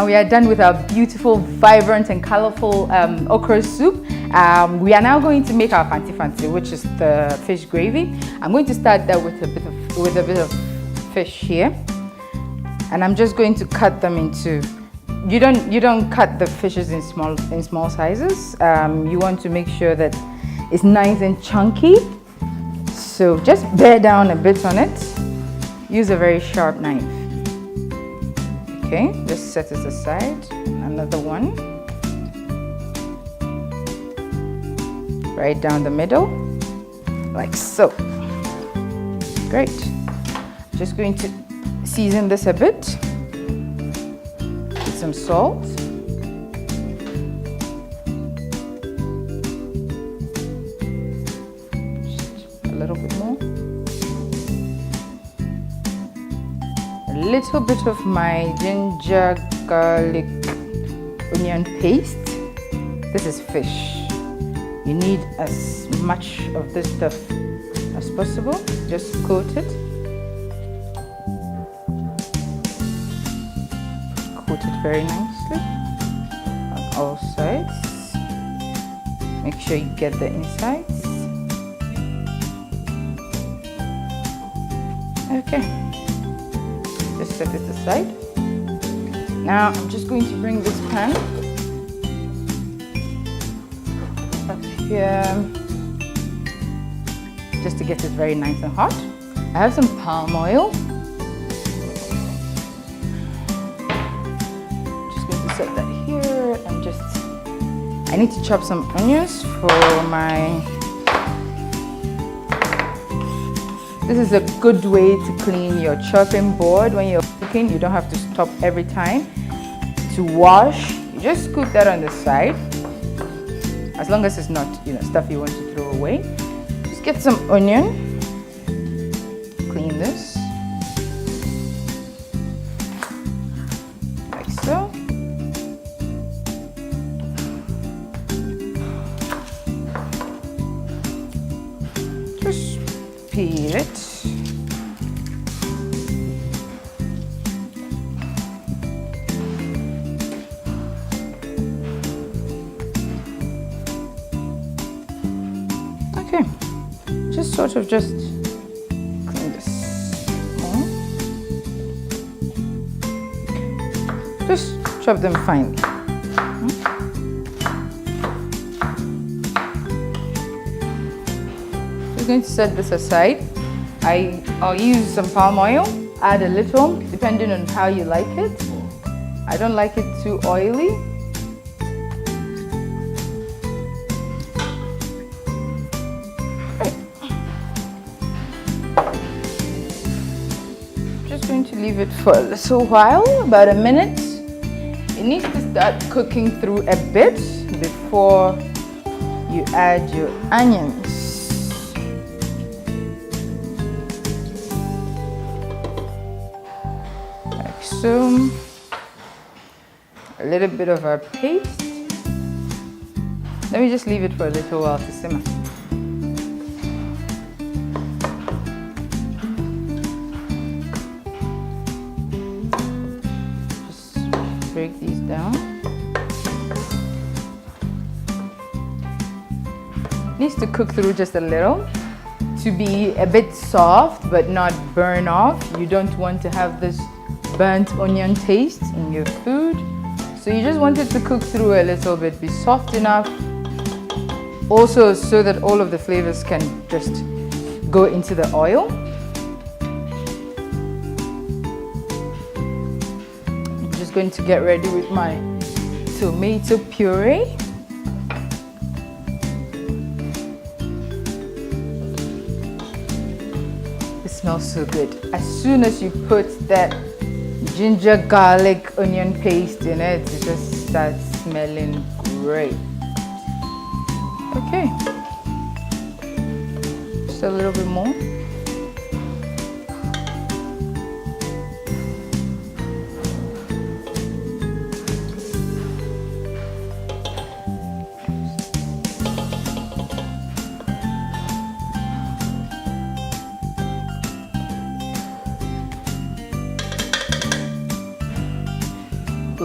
Now we are done with our beautiful, vibrant and colorful okra soup. We are now going to make our Fante Fante, which is the fish gravy. I'm going to start that with a bit of fish here, and I'm just going to cut them into. You don't cut the fishes in small sizes. You want to make sure that it's nice and chunky. So just bear down a bit on it. Use a very sharp knife. Okay, just set it aside. Another one. Right down the middle, like so. Great. Just going to season this a bit. Put some salt. Just a little bit more. A little bit of my ginger, garlic, onion paste. This is fish. You need as much of this stuff as possible. Just coat it. Coat it very nicely on all sides. Make sure you get the insides. Okay. Just set it aside. Now I'm just going to bring this pan up here just to get it very nice and hot. I have some palm oil. Just going to set that here and I need to chop some onions for my. This is a good way to clean your chopping board when you're cooking. You don't have to stop every time to wash. You just scoop that on the side. As long as it's not, stuff you want to throw away. Just get some onion. Clean this. Like so. Just peel it. Okay, just clean this more. Just chop them finely. Just going to set this aside. I'll use some palm oil, add a little, depending on how you like it. I don't like it too oily. Going to leave it for a little while, about a minute. It needs to start cooking through a bit before you add your onions. Like so. A little bit of our paste. Let me just leave it for a little while to simmer. Break these down. Needs to cook through just a little to be a bit soft but not burn off. You don't want to have this burnt onion taste in your food. So you just want it to cook through a little bit, be soft enough. Also so that all of the flavors can just go into the oil. Going to get ready with my tomato puree. It smells so good. As soon as you put that ginger, garlic, onion paste in it, it just starts smelling great. Okay, just a little bit more.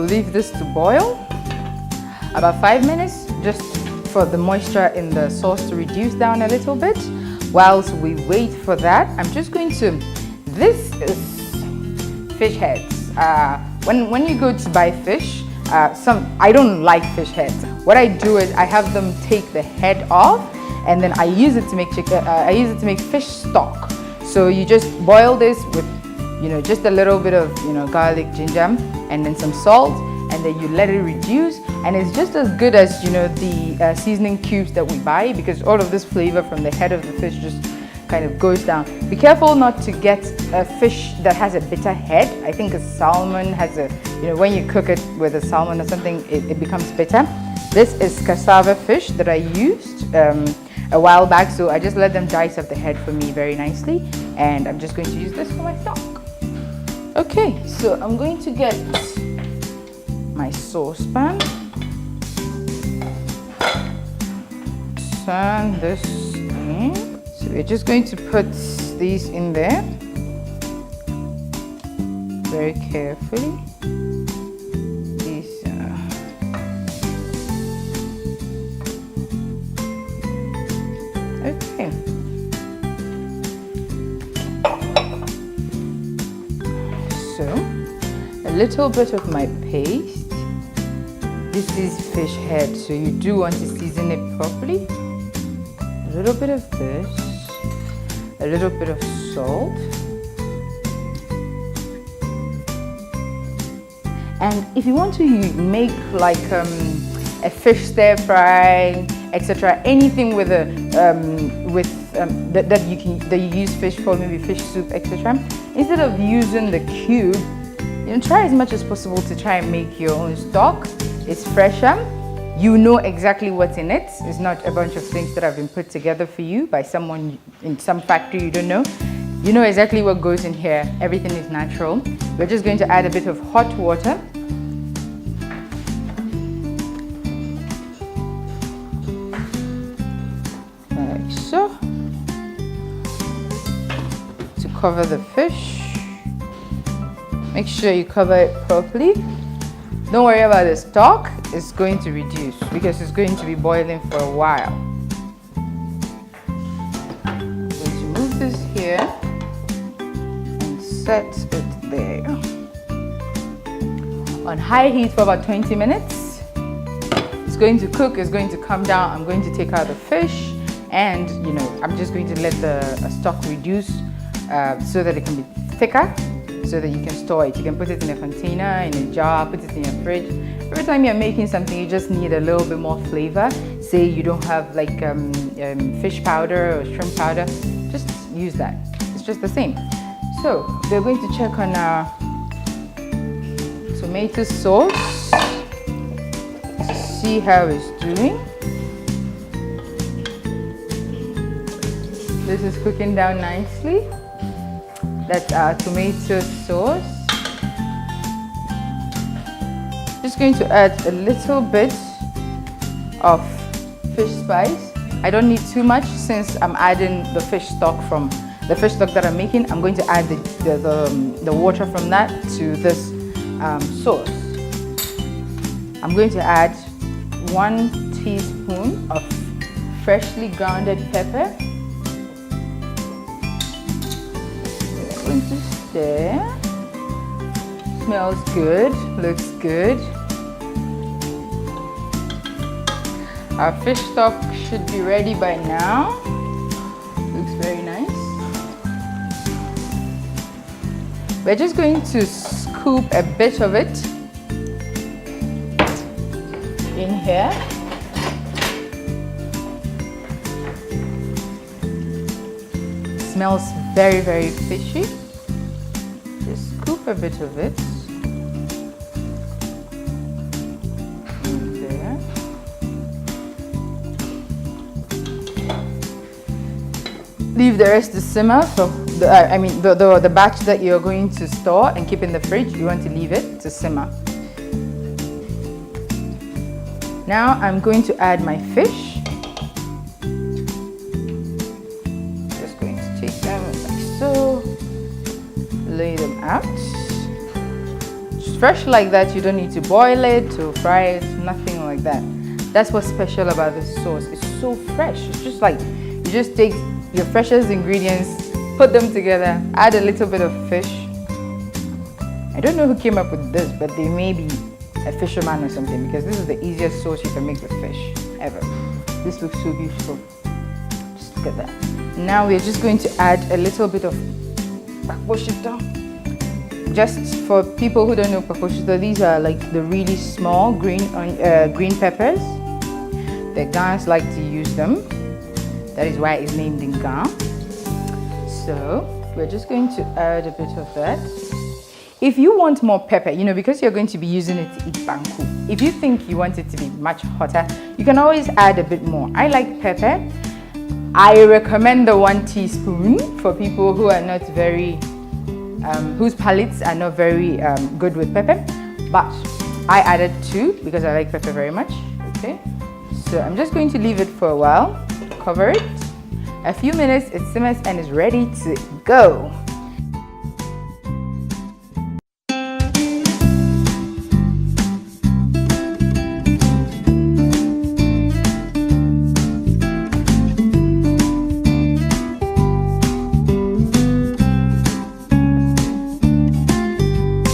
leave this to boil about 5 minutes, just for the moisture in the sauce to reduce down a little bit. Whilst we wait for that, I'm just going to, this is fish heads. When you go to buy fish, I don't like fish heads. What I do is I have them take the head off, and then I use it to make I use it to make fish stock. So you just boil this with, just a little bit of, garlic, ginger, and then some salt, and then you let it reduce, and it's just as good as, the seasoning cubes that we buy, because all of this flavor from the head of the fish just kind of goes down. Be careful not to get a fish that has a bitter head. I think a salmon has a, when you cook it with a salmon or something, it becomes bitter. This is cassava fish that I used a while back, so I just let them dice up the head for me very nicely, and I'm just going to use this for my stock. Okay, so I'm going to get my saucepan, turn this in. So we're just going to put these in there very carefully. Okay. So a little bit of my paste. This is fish head, so you do want to season it properly. A little bit of this, a little bit of salt, and if you want to make like a fish stir fry, etc., anything with a that you use fish for, maybe fish soup, etc., instead of using the cube, try as much as possible to try and make your own stock. It's fresher. You know exactly what's in it. It's not a bunch of things that have been put together for you by someone in some factory you don't know. You know exactly what goes in here. Everything is natural. We're just going to add a bit of hot water. Like so. To cover the fish. Make sure you cover it properly. Don't worry about the stock, it's going to reduce because it's going to be boiling for a while. I'm going to move this here and set it there. On high heat for about 20 minutes. It's going to cook, it's going to come down. I'm going to take out the fish, and I'm just going to let the stock reduce so that it can be thicker, so that you can store it. You can put it in a container, in a jar, put it in your fridge. Every time you're making something, you just need a little bit more flavor. Say you don't have like fish powder or shrimp powder, just use that. It's just the same. So we're going to check on our tomato sauce to see how it's doing. This is cooking down nicely. That's our tomato sauce. Just going to add a little bit of fish spice. I don't need too much since I'm adding the fish stock from the fish stock that I'm making. I'm going to add the water from that to this sauce. I'm going to add 1 teaspoon of freshly grounded pepper. Going to stir. Smells good, looks good. Our fish stock should be ready by now. Looks very nice. We're just going to scoop a bit of it in here. Smells very, very fishy. Just scoop a bit of it in there. Leave the rest to simmer. So the batch that you're going to store and keep in the fridge, you want to leave it to simmer. Now I'm going to add my fish. So lay them out. fresh like that. You don't need to boil it to fry it, nothing like that. That's what's special about this sauce. It's so fresh. It's just like you just take your freshest ingredients, put them together, add a little bit of fish. I don't know who came up with this, but they may be a fisherman or something, because this is the easiest sauce you can make with fish ever. This looks so beautiful. Just look at that. Now we're just going to add a little bit of pakoshito. Just for people who don't know pakoshito, these are like the really small green peppers. The Ghans like to use them. That is why it's named in Ghana. So we're just going to add a bit of that. If you want more pepper, you know, because you're going to be using it to eat banku, if you think you want it to be much hotter, you can always add a bit more. I like pepper. I recommend the 1 teaspoon for people who are not very, whose palates are not very good with pepper. But I added 2 because I like pepper very much. Okay, so I'm just going to leave it for a while. Cover it. A few minutes, it simmers and is ready to go.